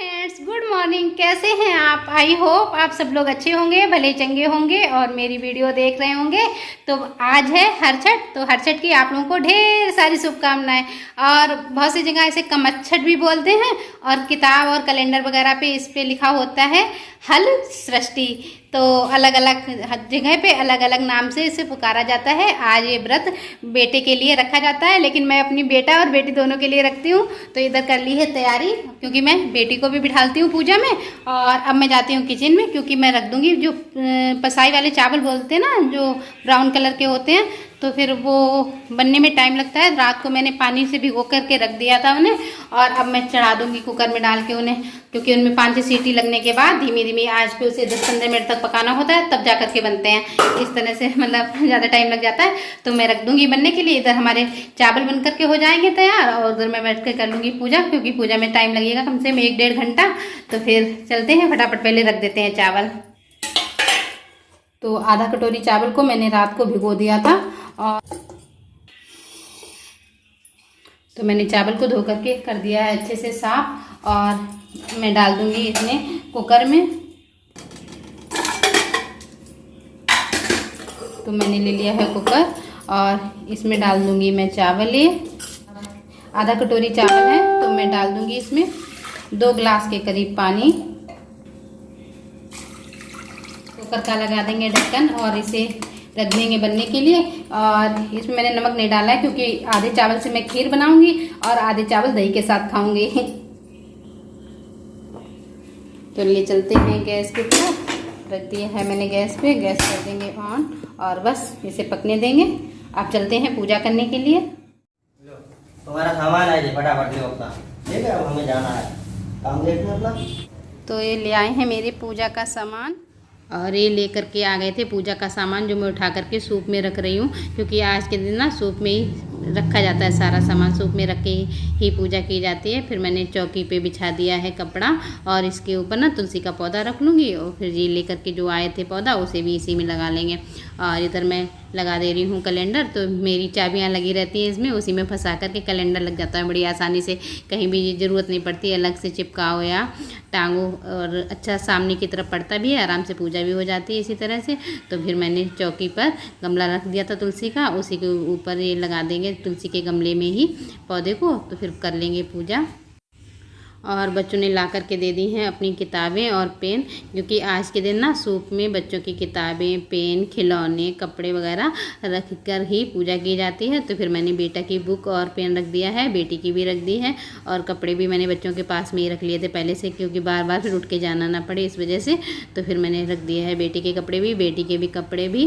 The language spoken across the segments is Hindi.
Friends, good morning. कैसे हैं आप? आई होप आप सब लोग अच्छे होंगे, भले चंगे होंगे और मेरी वीडियो देख रहे होंगे। तो आज है हरछठ, तो हरछठ की आप लोगों को ढेर सारी शुभकामनाएं। और बहुत सी जगह ऐसे कमच्छठ भी बोलते हैं और किताब और कैलेंडर वगैरह पे इस पे लिखा होता है हल सृष्टि। तो अलग अलग जगह पे अलग अलग नाम से इसे पुकारा जाता है। आज ये व्रत बेटे के लिए रखा जाता है, लेकिन मैं अपनी बेटा और बेटी दोनों के लिए रखती हूँ। तो इधर कर ली है तैयारी, क्योंकि मैं बेटी को भी बिठालती हूँ पूजा में। और अब मैं जाती हूँ किचन में, क्योंकि मैं रख दूँगी जो पसाई वाले चावल बोलते हैं ना, जो ब्राउन कलर के होते हैं, तो फिर वो बनने में टाइम लगता है। रात को मैंने पानी से भिगो करके रख दिया था उन्हें, और अब मैं चढ़ा दूँगी कुकर में डाल के उन्हें, क्योंकि उनमें 5-6 सीटी लगने के बाद धीमी धीमी आंच पे उसे 10-15 मिनट तक पकाना होता है, तब जा करके बनते हैं। इस तरह से मतलब ज़्यादा टाइम लग जाता है। तो मैं रख दूँगी बनने के लिए। इधर हमारे चावल बन करके हो जाएंगे तैयार, और उधर मैं बैठ कर लूँगी पूजा, क्योंकि पूजा में टाइम लगेगा कम से कम 1-1.5 घंटा। तो फिर चलते हैं, फटाफट पहले रख देते हैं चावल। तो आधा कटोरी चावल को मैंने रात को भिगो दिया था, और तो मैंने चावल को धो करके कर दिया है अच्छे से साफ। और मैं डाल दूंगी इसमें कुकर में। तो मैंने ले लिया है कुकर, और इसमें डाल दूंगी मैं चावल। ये आधा कटोरी चावल है, तो मैं डाल दूंगी इसमें 2 गिलास के करीब पानी। कुकर का लगा देंगे ढक्कन और इसे रख देंगे बनने के लिए। और इसमें मैंने नमक नहीं डाला है, क्योंकि आधे चावल से मैं खीर बनाऊंगी और आधे चावल दही के साथ खाऊंगी। तो लिए चलते हैं गैस के तरफ। रख दिया है मैंने गैस पे, गैस कर देंगे ऑन, और बस इसे पकने देंगे। अब चलते हैं पूजा करने के लिए। तुम्हारा सामान है जी, फटाफट लो अपना, ठीक है। अब हमें जाना है, काम देखना अपना। तो ये ले आए हैं मेरे पूजा का सामान, और ये लेकर के आ गए थे पूजा का सामान, जो मैं उठा करके सूप में रख रही हूँ, क्योंकि आज के दिन ना सूप में ही रखा जाता है सारा सामान। सूप में रख के ही पूजा की जाती है। फिर मैंने चौकी पे बिछा दिया है कपड़ा, और इसके ऊपर ना तुलसी का पौधा रख लूँगी, और फिर ये लेकर के जो आए थे पौधा, उसे भी इसी में लगा लेंगे। और इधर मैं लगा दे रही हूँ कैलेंडर। तो मेरी चाबियाँ लगी रहती हैं इसमें, उसी में फंसा करके कैलेंडर लग जाता है बड़ी आसानी से। कहीं भी ज़रूरत नहीं पड़ती अलग से चिपकाओ या टांगो, और अच्छा सामने की तरफ पड़ता भी है, आराम से पूजा भी हो जाती है इसी तरह से। तो फिर मैंने चौकी पर गमला रख दिया था तुलसी का, उसी के ऊपर ये लगा देंगे तुलसी के गमले में ही पौधे को। तो फिर कर लेंगे पूजा। और बच्चों ने ला करके दे दी हैं अपनी किताबें और पेन, क्योंकि आज के दिन ना सूप में बच्चों की किताबें, पेन, खिलौने, कपड़े वगैरह रख कर ही पूजा की जाती है। तो फिर मैंने बेटा की बुक और पेन रख दिया है, बेटी की भी रख दी है, और कपड़े भी मैंने बच्चों के पास में ही रख लिए थे पहले से, क्योंकि बार बार फिर उठ के जाना ना पड़े इस वजह से। तो फिर मैंने रख दिया है बेटी के कपड़े भी, बेटी के भी कपड़े भी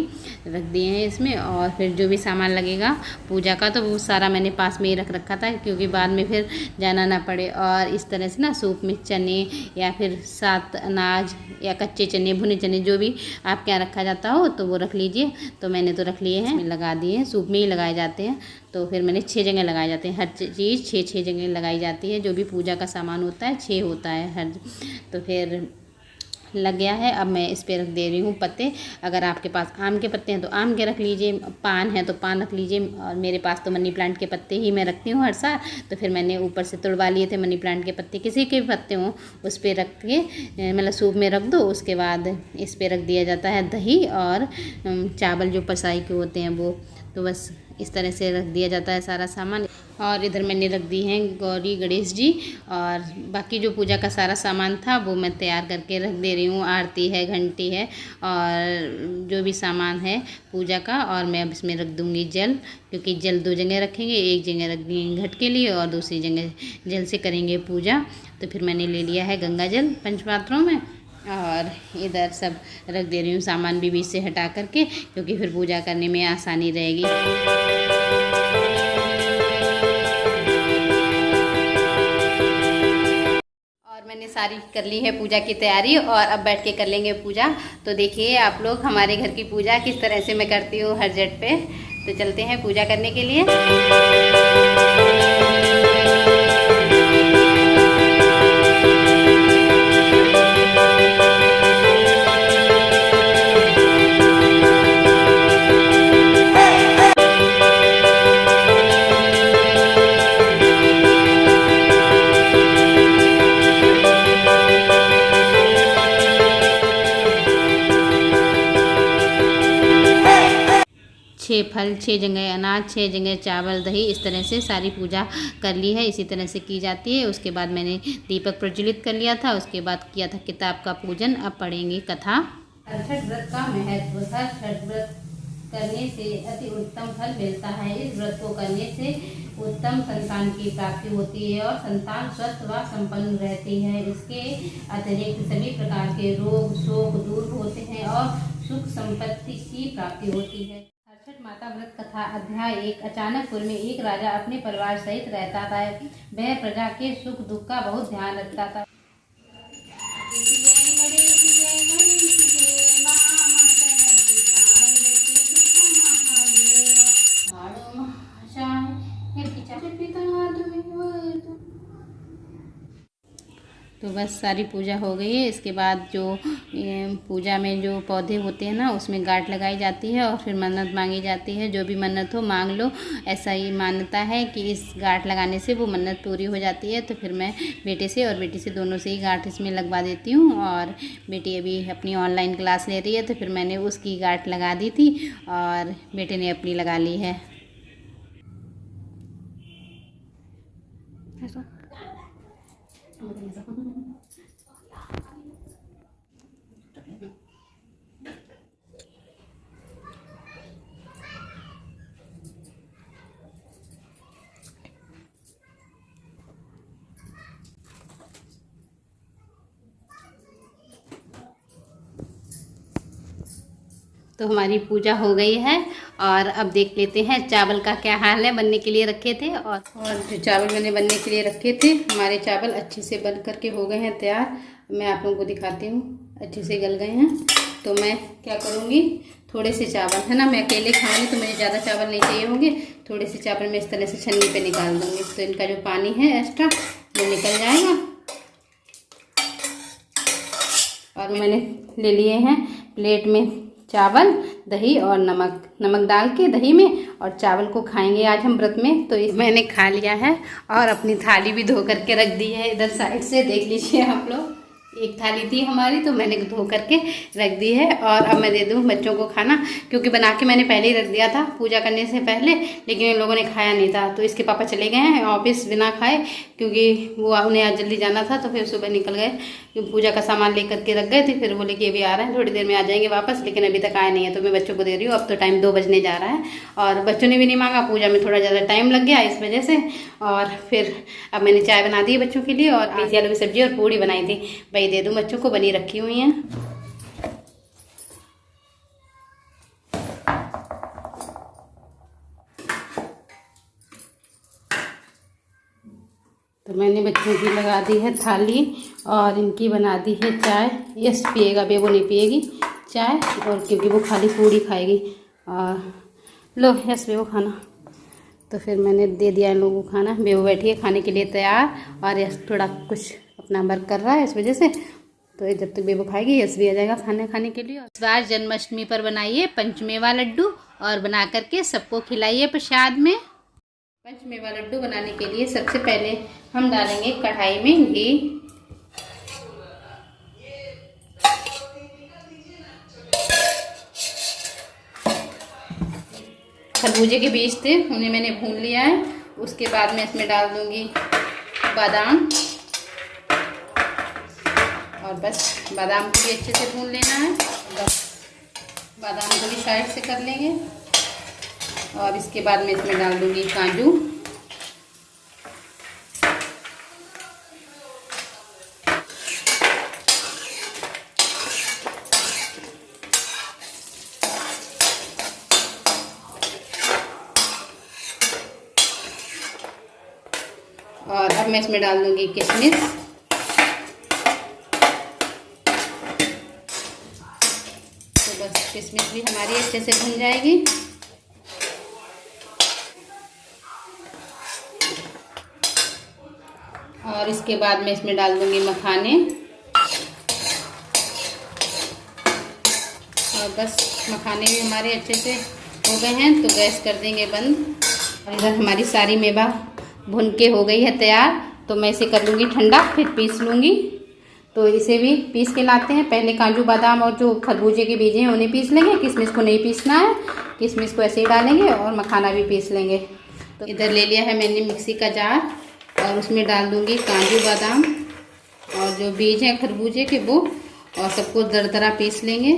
रख दिए हैं इसमें। और फिर जो भी सामान लगेगा पूजा का, तो वो सारा मैंने पास में ही रख रखा था, क्योंकि बाद में फिर जाना ना पड़े। और इस तरह से ना सूप में चने या फिर सात अनाज या कच्चे चने, भुने चने, जो भी आपके यहाँ रखा जाता हो तो वो रख लीजिए। तो मैंने तो रख लिए हैं, लगा दिए हैं। सूप में ही लगाए जाते हैं। तो फिर मैंने 6 जगह लगाए जाते हैं, हर चीज़ 6-6 जगह लगाई जाती है। जो भी पूजा का सामान होता है 6 होता है हर। तो फिर लग गया है। अब मैं इस पे रख दे रही हूँ पत्ते। अगर आपके पास आम के पत्ते हैं तो आम के रख लीजिए, पान है तो पान रख लीजिए, और मेरे पास तो मनी प्लांट के पत्ते ही मैं रखती हूँ हर साल। तो फिर मैंने ऊपर से तुड़वा लिए थे मनी प्लांट के पत्ते, किसी के भी पत्ते हों उस पर रख के मतलब सूप में रख दो। उसके बाद इस पर रख दिया जाता है दही और चावल जो पसाई के होते हैं वो। तो बस इस तरह से रख दिया जाता है सारा सामान। और इधर मैंने रख दी हैं गौरी गणेश जी, और बाकी जो पूजा का सारा सामान था वो मैं तैयार करके रख दे रही हूँ। आरती है, घंटी है, और जो भी सामान है पूजा का। और मैं अब इसमें रख दूँगी जल, क्योंकि जल 2 जगह रखेंगे, एक जगह रख देंगे घट के लिए और दूसरी जगह जल से करेंगे पूजा। तो फिर मैंने ले लिया है गंगा जल 5 पात्रों में, और इधर सब रख दे रही हूँ सामान भी बीच से हटा करके, क्योंकि फिर पूजा करने में आसानी रहेगी। और मैंने सारी कर ली है पूजा की तैयारी, और अब बैठ के कर लेंगे पूजा। तो देखिए आप लोग हमारे घर की पूजा किस तरह से मैं करती हूँ हर झट पे। तो चलते हैं पूजा करने के लिए। 6 फल, 6 जगह अनाज, 6 जगह चावल, दही, इस तरह से सारी पूजा कर ली है। इसी तरह से की जाती है। उसके बाद मैंने दीपक प्रज्वलित कर लिया था। उसके बाद किया था किताब का पूजन। अब पढ़ेंगे कथा। छठ व्रत का महत्व। हर छठ व्रत करने से अति उत्तम फल मिलता है। इस व्रत को करने से उत्तम संतान की प्राप्ति होती है और संतान स्वस्थ व संपन्न रहती है। इसके अतिरिक्त सभी प्रकार के रोग शोक दूर होते हैं और सुख संपत्ति की प्राप्ति होती है। छठ माता व्रत कथा अध्याय 1। अचानकपुर में एक राजा अपने परिवार सहित रहता था। वह प्रजा के सुख दुख का बहुत ध्यान रखता था। तो बस सारी पूजा हो गई है। इसके बाद जो पूजा में जो पौधे होते हैं ना, उसमें गांठ लगाई जाती है और फिर मन्नत मांगी जाती है। जो भी मन्नत हो मांग लो। ऐसा ही मान्यता है कि इस गांठ लगाने से वो मन्नत पूरी हो जाती है। तो फिर मैं बेटे से और बेटी से दोनों से ही गांठ इसमें लगवा देती हूँ। और बेटी अभी अपनी ऑनलाइन क्लास ले रही है, तो फिर मैंने उसकी गांठ लगा दी थी और बेटे ने अपनी लगा ली है। तो हमारी पूजा हो गई है और अब देख लेते हैं चावल का क्या हाल है। बनने के लिए रखे थे और जो चावल मैंने बनने के लिए रखे थे, हमारे चावल अच्छे से बन करके हो गए हैं तैयार। मैं आप लोगों को दिखाती हूँ, अच्छे से गल गए हैं। तो मैं क्या करूँगी, थोड़े से चावल है ना, मैं अकेले खाऊंगी तो मुझे ज़्यादा चावल नहीं चाहिए होंगे। थोड़े से चावल मैं इस तरह से छन्नी पे निकाल दूँगी, तो इनका जो पानी है एक्स्ट्रा वो निकल जाएगा। और मैंने ले लिए हैं प्लेट में चावल, दही और नमक डाल के दही में, और चावल को खाएंगे आज हम व्रत में। तो मैंने खा लिया है और अपनी थाली भी धो करके रख दी है इधर साइड से। देख लीजिए आप लोग, एक थाली थी हमारी तो मैंने धो करके रख दी है। और अब मैं दे दूँ बच्चों को खाना, क्योंकि बना के मैंने पहले ही रख दिया था पूजा करने से पहले, लेकिन इन लोगों ने खाया नहीं था। तो इसके पापा चले गए हैं ऑफिस बिना खाए, क्योंकि वो उन्हें आज जल्दी जाना था। तो फिर सुबह निकल गए, पूजा का सामान लेकर के रख गए थे। फिर बोले कि अभी आ रहे हैं, थोड़ी देर में आ जाएंगे वापस, लेकिन अभी तक आए नहीं है। तो मैं बच्चों को दे रही हूँ। अब तो टाइम 2 बजने जा रहा है और बच्चों ने भी नहीं मांगा। पूजा में थोड़ा ज़्यादा टाइम लग गया इस वजह से। और फिर अब मैंने चाय बना दी है बच्चों के लिए, और मेथी आलू की सब्जी और पूड़ी बनाई थी। वही दे दूँ बच्चों को, बनी रखी हुई हैं। तो मैंने बच्चों की लगा दी है थाली और इनकी बना दी है चाय। यस पिएगा, बेबो नहीं पिएगी चाय, और क्योंकि वो खाली पूड़ी खाएगी। और लो यस बेबो खाना। तो फिर मैंने दे दिया इन लोगों को खाना। बेबो बैठी है खाने के लिए तैयार, और यस थोड़ा कुछ अपना वर्क कर रहा है, इस वजह से। तो जब तक बेबो खाएगी यस भी आ जाएगा खाने के लिए। इस बार जन्माष्टमी पर बनाइए पंचमेवा लड्डू और बना करके सबको खिलाइए प्रसाद में। पंचमेवा लड्डू बनाने के लिए सबसे पहले हम डालेंगे कढ़ाई में घी। खरबूजे के बीज थे, उन्हें मैंने भून लिया है। उसके बाद मैं इसमें डाल दूंगी बादाम, और बस बादाम को भी अच्छे से भून लेना है। बस बादाम को भी साइड से कर लेंगे। और इसके बाद मैं इसमें डाल दूंगी काजू, और अब मैं इसमें डाल दूंगी किशमिश। तो बस किशमिश भी हमारी अच्छे से भुन जाएगी। और इसके बाद मैं इसमें डाल दूंगी मखाने, और बस मखाने भी हमारे अच्छे से हो गए हैं। तो गैस कर देंगे बंद। और इधर हमारी सारी मेवा भुन के हो गई है तैयार। तो मैं इसे कर लूँगी ठंडा, फिर पीस लूँगी। तो इसे भी पीस के लाते हैं। पहले काजू बादाम और जो खरबूजे के बीज हैं उन्हें पीस लेंगे, किशमिश को नहीं पीसना है, किशमिश को ऐसे ही डालेंगे और मखाना भी पीस लेंगे। तो इधर ले लिया है मैंने मिक्सी का जार और उसमें डाल दूँगी काजू बादाम और जो बीज हैं खरबूजे के वो, और सबको दरदरा पीस लेंगे।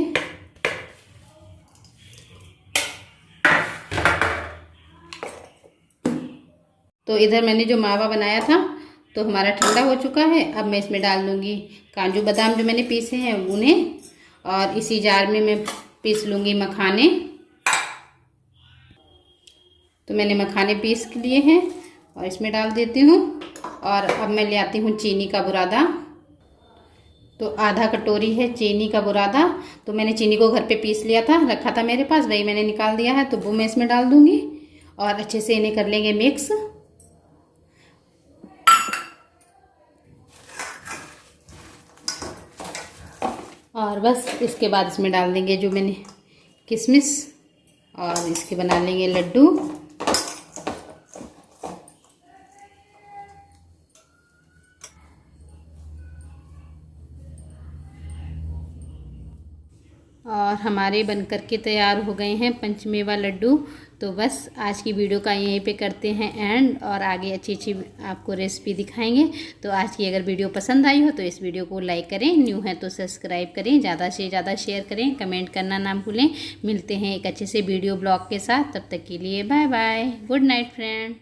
तो इधर मैंने जो मावा बनाया था तो हमारा ठंडा हो चुका है। अब मैं इसमें डाल दूँगी काजू बादाम जो मैंने पीसे हैं उन्हें, और इसी जार में मैं पीस लूँगी मखाने। तो मैंने मखाने पीस लिए हैं और इसमें डाल देती हूँ। और अब मैं ले आती हूँ चीनी का बुरादा। तो आधा कटोरी है चीनी का बुरादा। तो मैंने चीनी को घर पे पीस लिया था, रखा था मेरे पास, वही मैंने निकाल दिया है। तो वो मैं इसमें डाल दूँगी और अच्छे से इन्हें कर लेंगे मिक्स। और बस इसके बाद इसमें डाल देंगे जो मैंने किशमिश, और इसके बना लेंगे लड्डू। और हमारे बनकर के तैयार हो गए हैं पंचमेवा लड्डू। तो बस आज की वीडियो का यहीं पे करते हैं एंड, और आगे अच्छी अच्छी आपको रेसिपी दिखाएंगे। तो आज की अगर वीडियो पसंद आई हो तो इस वीडियो को लाइक करें, न्यू है तो सब्सक्राइब करें, ज़्यादा से ज़्यादा शेयर करें, कमेंट करना ना भूलें। मिलते हैं एक अच्छे से वीडियो ब्लॉग के साथ, तब तक के लिए bye bye, good night friend.